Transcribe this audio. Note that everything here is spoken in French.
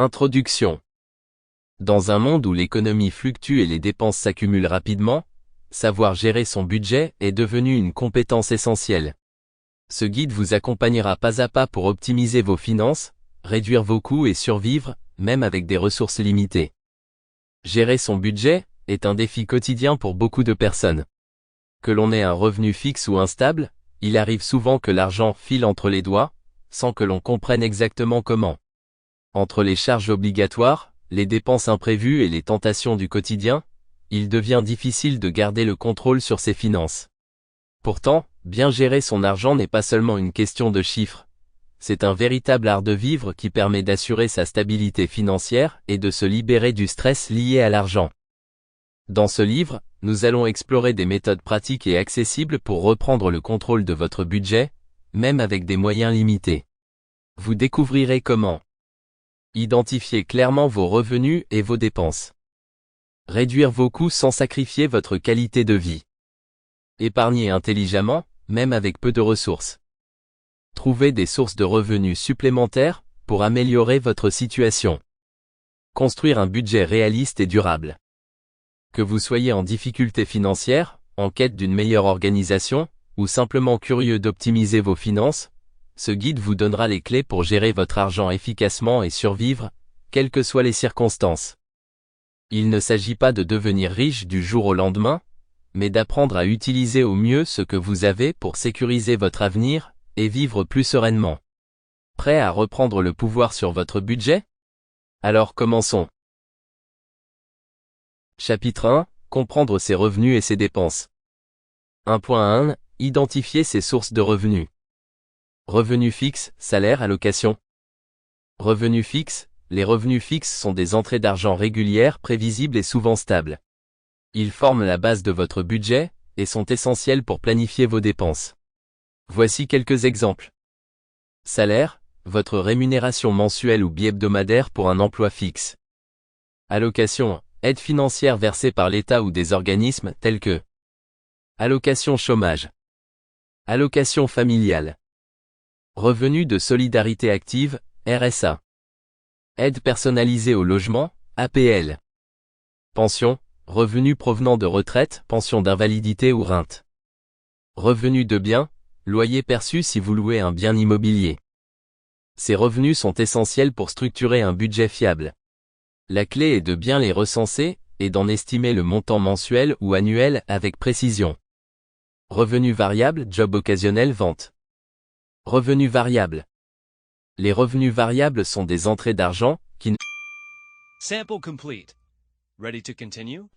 Introduction. Dans un monde où l'économie fluctue et les dépenses s'accumulent rapidement, savoir gérer son budget est devenu une compétence essentielle. Ce guide vous accompagnera pas à pas pour optimiser vos finances, réduire vos coûts et survivre, même avec des ressources limitées. Gérer son budget est un défi quotidien pour beaucoup de personnes. Que l'on ait un revenu fixe ou instable, il arrive souvent que l'argent file entre les doigts, sans que l'on comprenne exactement comment. Entre les charges obligatoires, les dépenses imprévues et les tentations du quotidien, il devient difficile de garder le contrôle sur ses finances. Pourtant, bien gérer son argent n'est pas seulement une question de chiffres. C'est un véritable art de vivre qui permet d'assurer sa stabilité financière et de se libérer du stress lié à l'argent. Dans ce livre, nous allons explorer des méthodes pratiques et accessibles pour reprendre le contrôle de votre budget, même avec des moyens limités. Vous découvrirez comment identifier clairement vos revenus et vos dépenses. Réduire vos coûts sans sacrifier votre qualité de vie. Épargner intelligemment, même avec peu de ressources. Trouver des sources de revenus supplémentaires pour améliorer votre situation. Construire un budget réaliste et durable. Que vous soyez en difficulté financière, en quête d'une meilleure organisation, ou simplement curieux d'optimiser vos finances, ce guide vous donnera les clés pour gérer votre argent efficacement et survivre, quelles que soient les circonstances. Il ne s'agit pas de devenir riche du jour au lendemain, mais d'apprendre à utiliser au mieux ce que vous avez pour sécuriser votre avenir et vivre plus sereinement. Prêt à reprendre le pouvoir sur votre budget? Alors commençons. Chapitre 1. Comprendre ses revenus et ses dépenses. 1.1. Identifier ses sources de revenus. Revenus fixes, salaire, allocation. Revenus fixes. Les revenus fixes sont des entrées d'argent régulières, prévisibles et souvent stables. Ils forment la base de votre budget et sont essentiels pour planifier vos dépenses. Voici quelques exemples. Salaire, votre rémunération mensuelle ou bi-hebdomadaire pour un emploi fixe. Allocation, aide financière versée par l'État ou des organismes tels que allocation chômage. Allocation familiale. Revenu de solidarité active, RSA. Aide personnalisée au logement, APL. Pension, revenu provenant de retraite, pension d'invalidité ou rente. Revenu de biens, loyer perçu si vous louez un bien immobilier. Ces revenus sont essentiels pour structurer un budget fiable. La clé est de bien les recenser et d'en estimer le montant mensuel ou annuel avec précision. Revenu variable, job occasionnel, vente. Revenus variables. Les revenus variables sont des entrées d'argent qui Sample complete. Ready to continue?